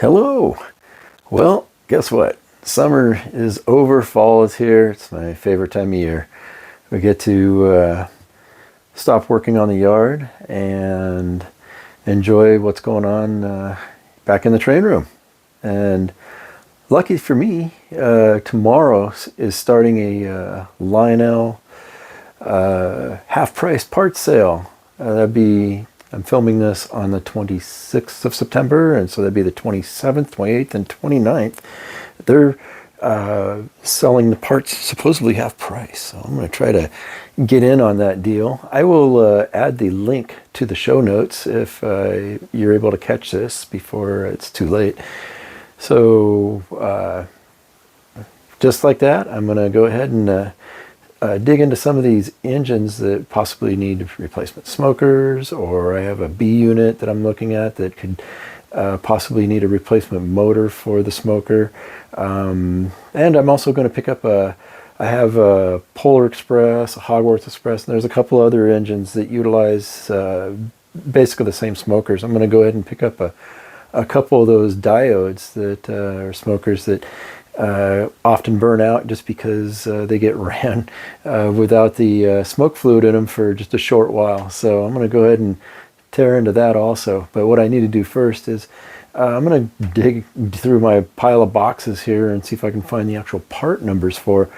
Hello. Well, guess what? Summer is over, fall is here. It's my favorite time of year. We get to stop working on the yard and enjoy what's going on back in the train room. And lucky for me, tomorrow is starting a Lionel half-price parts sale. I'm filming this on the 26th of September, and so that'd be the 27th, 28th, and 29th. They're selling the parts supposedly half price, so I'm going to try to get in on that deal. I will add the link to the show notes if you're able to catch this before it's too late. So just like that, I'm going to go ahead and dig into some of these engines that possibly need replacement smokers, or I have a B unit that I'm looking at that could possibly need a replacement motor for the smoker. And I'm also going to pick up I have a Polar Express, a Hogwarts Express, and there's a couple other engines that utilize basically the same smokers. I'm going to go ahead and pick up a couple of those diodes that are smokers that often burn out just because they get ran without the smoke fluid in them for just a short while. So I'm going to go ahead and tear into that also. But what I need to do first is I'm going to dig through my pile of boxes here and see if I can find the actual part numbers for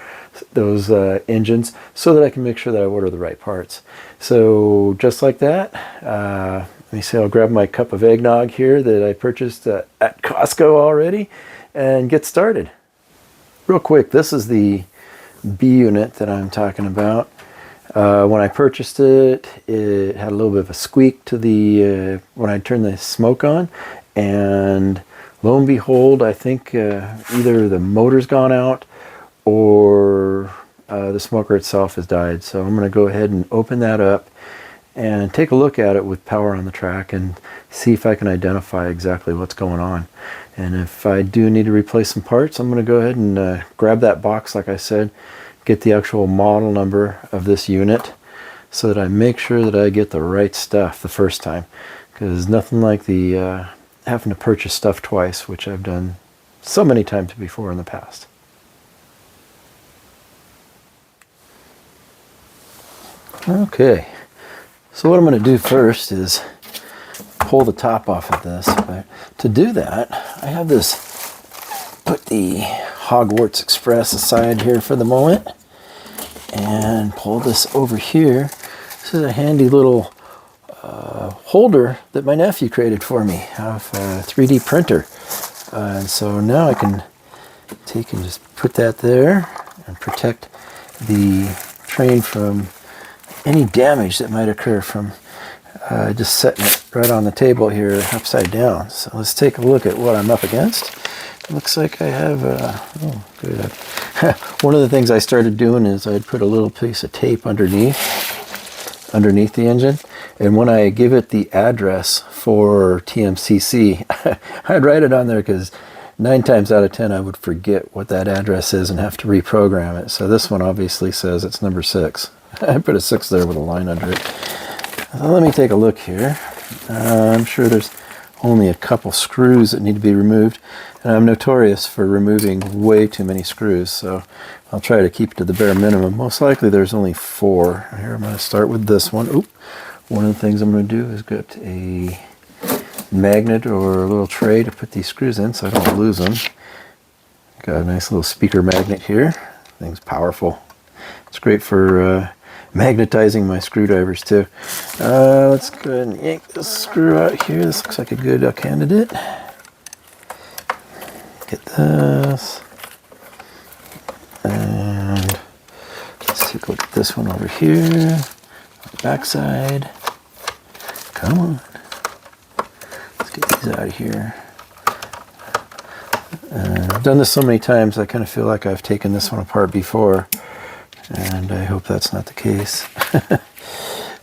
those engines so that I can make sure that I order the right parts. So just like that, let me see, I'll grab my cup of eggnog here that I purchased at Costco already and get started. Real quick, this is the B unit that I'm talking about. When I purchased it, it had a little bit of a squeak to the when I turned the smoke on, and lo and behold, I think either the motor's gone out or the smoker itself has died. So I'm going to go ahead and open that up and take a look at it with power on the track and see if I can identify exactly what's going on. And if I do need to replace some parts, I'm going to go ahead and grab that box, like I said, get the actual model number of this unit so that I make sure that I get the right stuff the first time. Because nothing like the having to purchase stuff twice, which I've done so many times before in the past. Okay, so what I'm going to do first is pull the top off of this. But to do that, I have this, put the Hogwarts Express aside here for the moment and pull this over here. This is a handy little holder that my nephew created for me of a 3D printer. And so now I can take and just put that there and protect the train from any damage that might occur from just setting it right on the table here upside down. So let's take a look at what I'm up against. It looks like I have oh good. One of the things I started doing is I'd put a little piece of tape underneath the engine, and when I give it the address for TMCC, I'd write it on there because 9 times out of 10 I would forget what that address is and have to reprogram it. So this one obviously says it's number 6. I put a 6 there with a line under it. Let me take a look here. I'm sure there's only a couple screws that need to be removed, and I'm notorious for removing way too many screws, so I'll try to keep it to the bare minimum. Most likely there's only 4. Here, I'm going to start with this one. Oop. One of the things I'm going to do is get a magnet or a little tray to put these screws in so I don't lose them. Got a nice little speaker magnet here. Thing's powerful. It's great for magnetizing my screwdrivers too. Let's go ahead and yank this screw out here. This looks like a good candidate. Get this. And let's take a look at this one over here. On the back side. Come on. Let's get these out of here. I've done this so many times, I kind of feel like I've taken this one apart before. And I hope that's not the case.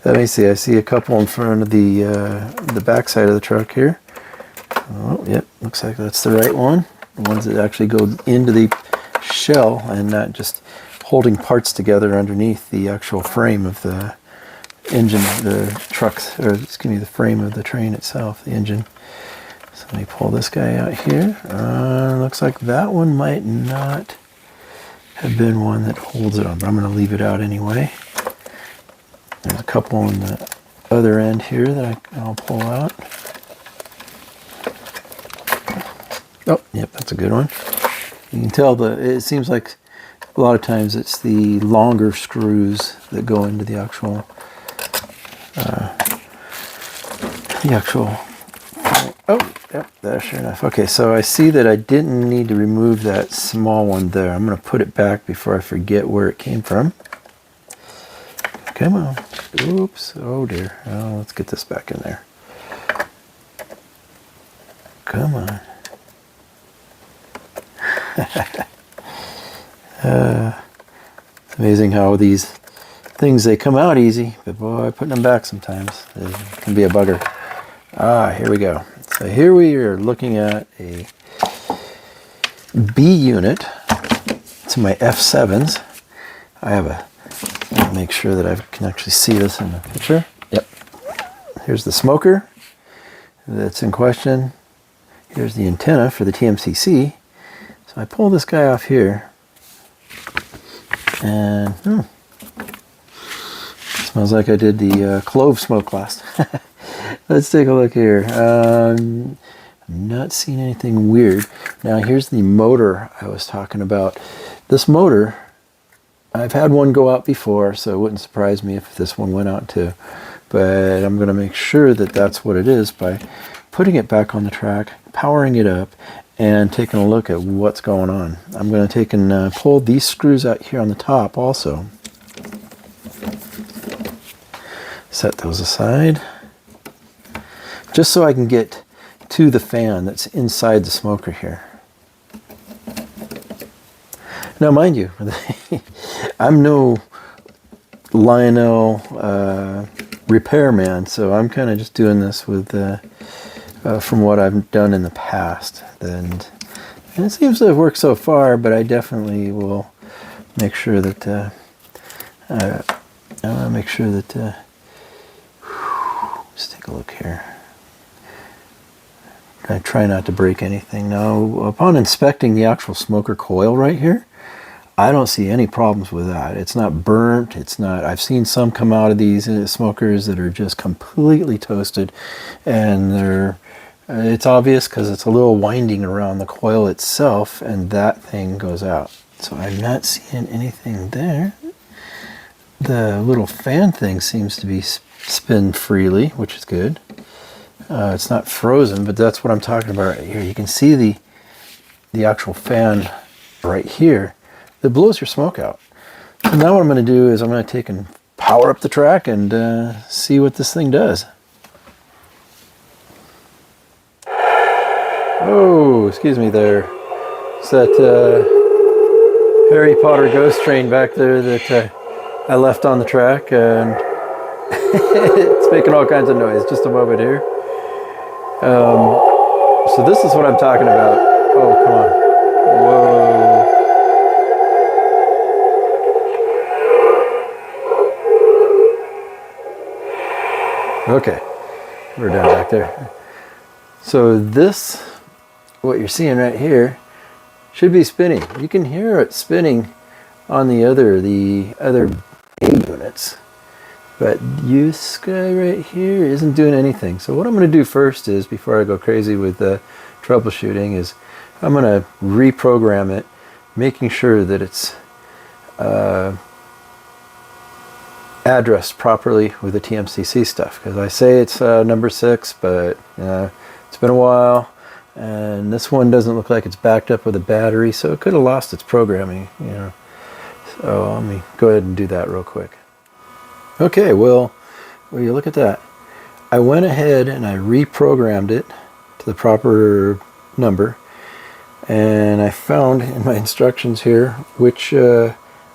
Let me see. I see a couple in front of the back side of the truck here. Oh, yep. Looks like that's the right one. The ones that actually go into the shell and not just holding parts together underneath the actual frame of the engine, the truck, or excuse me, the frame of the train itself, the engine. So let me pull this guy out here. Looks like that one might not have been one that holds it on, but I'm going to leave it out anyway. There's a couple on the other end here that I'll pull out. Oh, yep, that's a good one. You can tell it seems like a lot of times it's the longer screws that go into the actual oh, yep, there, sure enough. Okay, so I see that I didn't need to remove that small one there. I'm going to put it back before I forget where it came from. Come on. Oops. Oh, dear. Oh, let's get this back in there. Come on. It's amazing how these things, they come out easy, but boy, putting them back sometimes it can be a bugger. Here we go. So here we are looking at a B unit to my F7s. I'll make sure that I can actually see this in the picture. Yep. Here's the smoker that's in question. Here's the antenna for the TMCC. So I pull this guy off here, and smells like I did the clove smoke last. Let's take a look here. I'm not seeing anything weird. Now here's the motor I was talking about. This motor, I've had one go out before, so it wouldn't surprise me if this one went out too. But I'm going to make sure that that's what it is by putting it back on the track, powering it up, and taking a look at what's going on. I'm going to take and pull these screws out here on the top also. Set those aside, just so I can get to the fan that's inside the smoker here. Now mind you, I'm no Lionel repairman, so I'm kind of just doing this with from what I've done in the past. And it seems to have worked so far, but I definitely will make sure that I want to make sure that let's take a look here. I try not to break anything. Now, upon inspecting the actual smoker coil right here, I don't see any problems with that. It's not burnt. It's not. I've seen some come out of these smokers that are just completely toasted, and they're. It's obvious because it's a little winding around the coil itself, and that thing goes out. So I'm not seeing anything there. The little fan thing seems to be spin freely, which is good. It's not frozen, but that's what I'm talking about right here. You can see the actual fan right here that blows your smoke out. So now what I'm going to do is I'm going to take and power up the track and see what this thing does. Oh, excuse me there. It's that Harry Potter ghost train back there that I left on the track, and it's making all kinds of noise. Just a moment here. So this is what I'm talking about. Oh, come on. Whoa. Okay, we're down back there. So this, what you're seeing right here, should be spinning. You can hear it spinning on the other A units. But this guy right here isn't doing anything. So what I'm going to do first is, before I go crazy with troubleshooting, is I'm going to reprogram it, making sure that it's addressed properly with the TMCC stuff. Because I say it's number 6, but it's been a while, and this one doesn't look like it's backed up with a battery, so it could have lost its programming. So let me go ahead and do that real quick. Okay, well, you look at that. I went ahead and I reprogrammed it to the proper number, and I found in my instructions here which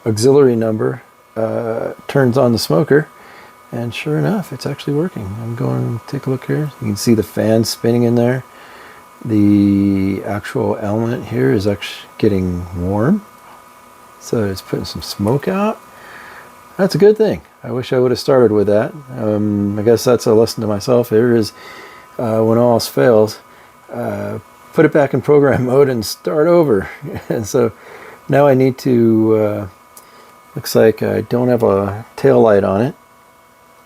auxiliary number turns on the smoker, and sure enough, it's actually working. I'm going to take a look here. You can see the fan spinning in there. The actual element here is actually getting warm, so it's putting some smoke out. That's a good thing. I wish I would have started with that. I guess that's a lesson to myself. There is, when all else fails, put it back in program mode and start over. And so now I need to, looks like I don't have a tail light on it,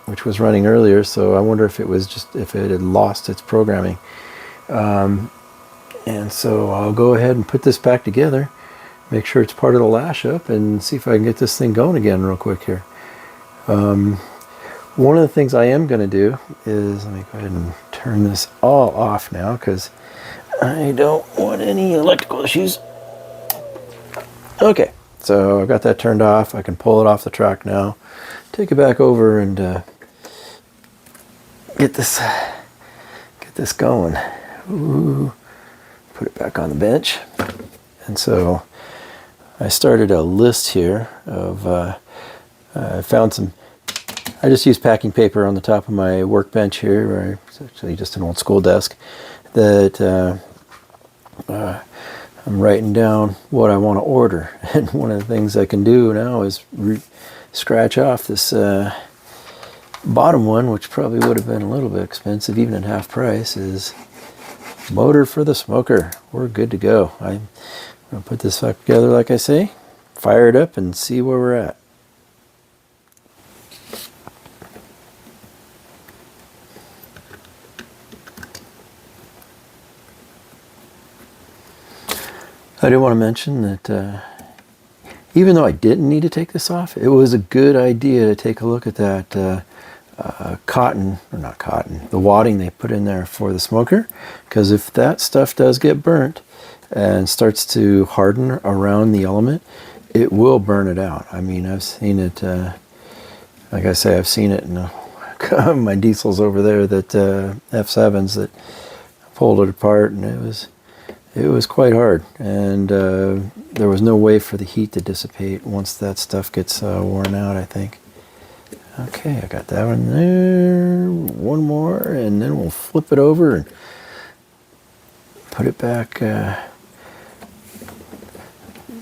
which was running earlier, so I wonder if it was just, if it had lost its programming. And so I'll go ahead and put this back together, make sure it's part of the lash up, and see if I can get this thing going again real quick here. One of the things I am going to do is, let me go ahead and turn this all off now, because I don't want any electrical issues. Okay, so I've got that turned off. I can pull it off the track now, take it back over, and get this going. Ooh. Put it back on the bench. And so I started a list here of, I found some, I just used packing paper on the top of my workbench here, where it's actually just an old school desk, that I'm writing down what I want to order. And one of the things I can do now is scratch off this bottom one, which probably would have been a little bit expensive, even at half price, is motor for the smoker. We're good to go. I'm going to put this back together, like I say, fire it up, and see where we're at. I do want to mention that even though I didn't need to take this off, it was a good idea to take a look at that cotton, or not cotton, the wadding they put in there for the smoker, because if that stuff does get burnt and starts to harden around the element, it will burn it out. I mean, I've seen it, like I say, I've seen it in my diesels over there, that F7s, that pulled it apart, and it was quite hard, and there was no way for the heat to dissipate once that stuff gets worn out, I think. Okay, I got that one there, one more, and then we'll flip it over and put it back,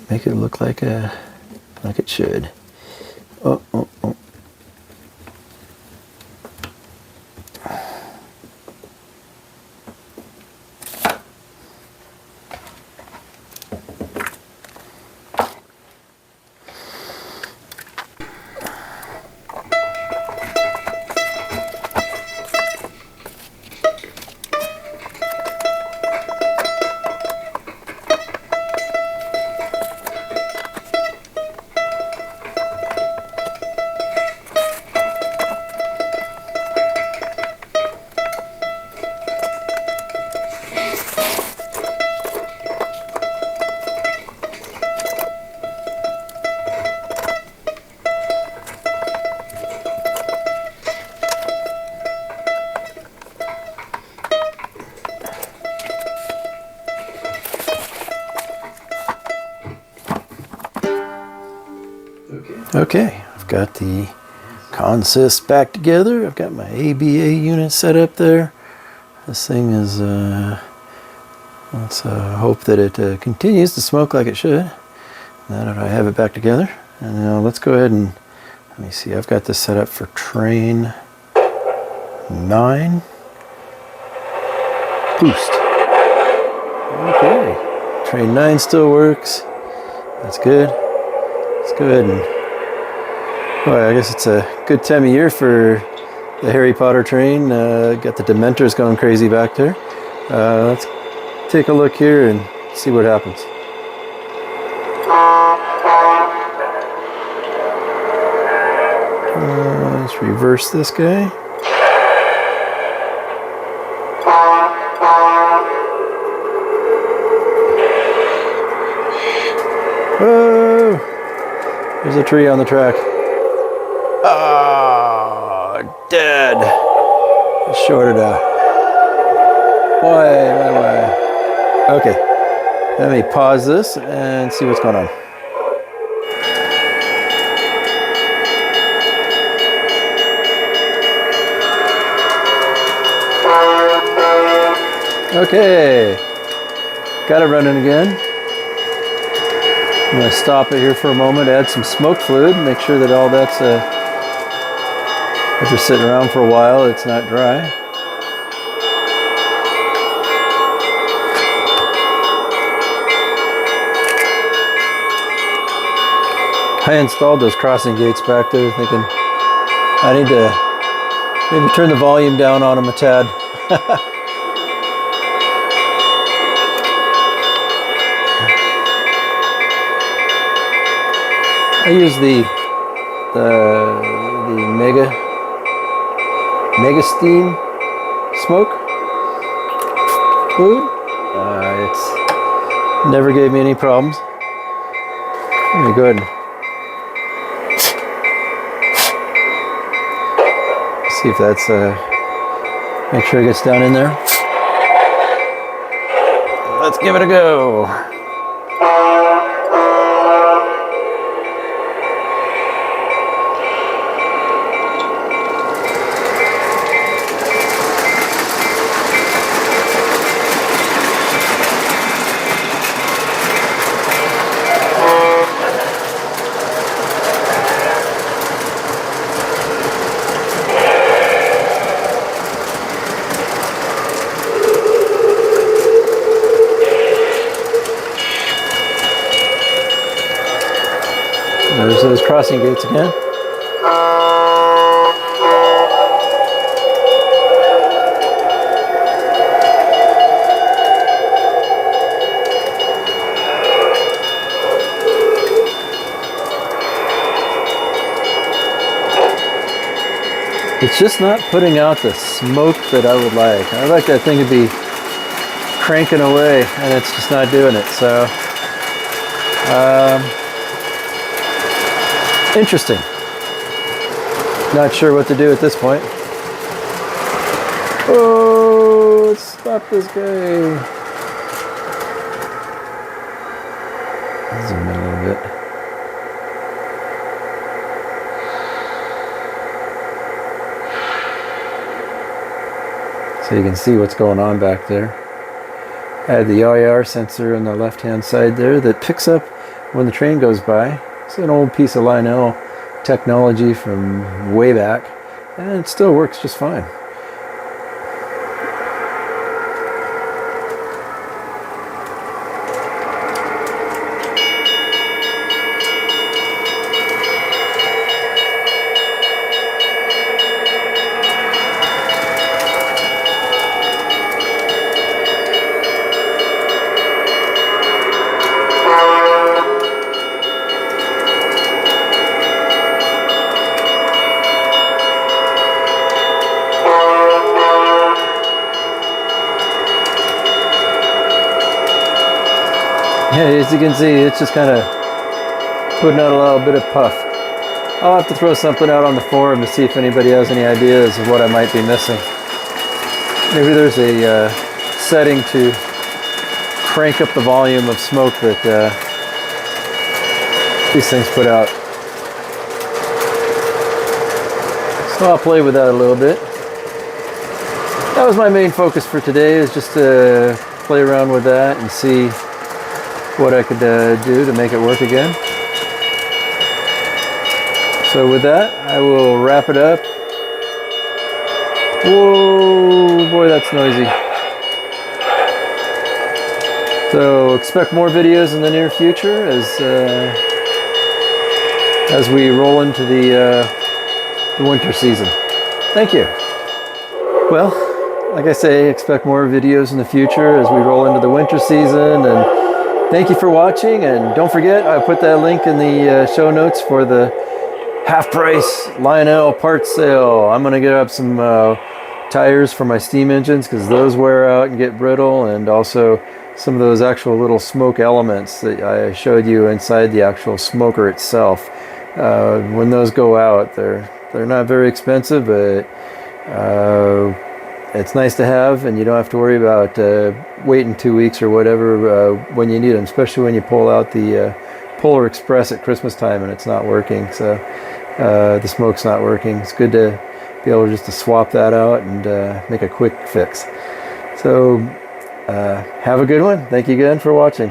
make it look like it should. Oh. Okay, I've got the consist back together. I've got my ABA unit set up there. This thing is, let's hope that it continues to smoke like it should, now that I have it back together. And now let's go ahead and, let me see, I've got this set up for train 9. Boost. Okay, train 9 still works. That's good. Let's go ahead and, well, I guess it's a good time of year for the Harry Potter train. Got the Dementors going crazy back there. Let's take a look here and see what happens. Let's reverse this guy. Whoa! There's a tree on the track. Oh, dead. Shorted out. Why? Okay, let me pause this and see what's going on. Okay, got it running again. I'm going to stop it here for a moment, add some smoke fluid, make sure that all that's after sitting around for a while, it's not dry. I installed those crossing gates back there thinking I need to maybe turn the volume down on them a tad. I use the Mega Steam smoke fluid. It's never gave me any problems. Let me go ahead and see if that's make sure it gets down in there. Let's give it a go. There's those crossing gates again. It's just not putting out the smoke that I would like. I'd like that thing to be cranking away, and it's just not doing it. So, interesting. Not sure what to do at this point. Oh, let's stop this guy. Zoom in a little bit. So you can see what's going on back there. I had the IR sensor on the left-hand side there that picks up when the train goes by. It's an old piece of Lionel technology from way back, and it still works just fine. Yeah, as you can see, it's just kind of putting out a little bit of puff. I'll have to throw something out on the forum to see if anybody has any ideas of what I might be missing. Maybe there's a setting to crank up the volume of smoke that these things put out. So I'll play with that a little bit. That was my main focus for today, is just to play around with that and see what I could do to make it work again. So with that, I will wrap it up. Whoa, boy, that's noisy. So expect more videos in the near future as we roll into the winter season. Thank you. Well, like I say, expect more videos in the future as we roll into the winter season, and thank you for watching, and don't forget, I put that link in the show notes for the half-price Lionel parts sale. I'm going to get up some tires for my steam engines because those wear out and get brittle, and also some of those actual little smoke elements that I showed you inside the actual smoker itself. When those go out, they're not very expensive, but it's nice to have, and you don't have to worry about waiting 2 weeks or whatever when you need them, especially when you pull out the Polar Express at Christmas time and it's not working. So the smoke's not working. It's good to be able just to swap that out and make a quick fix. So have a good one. Thank you again for watching.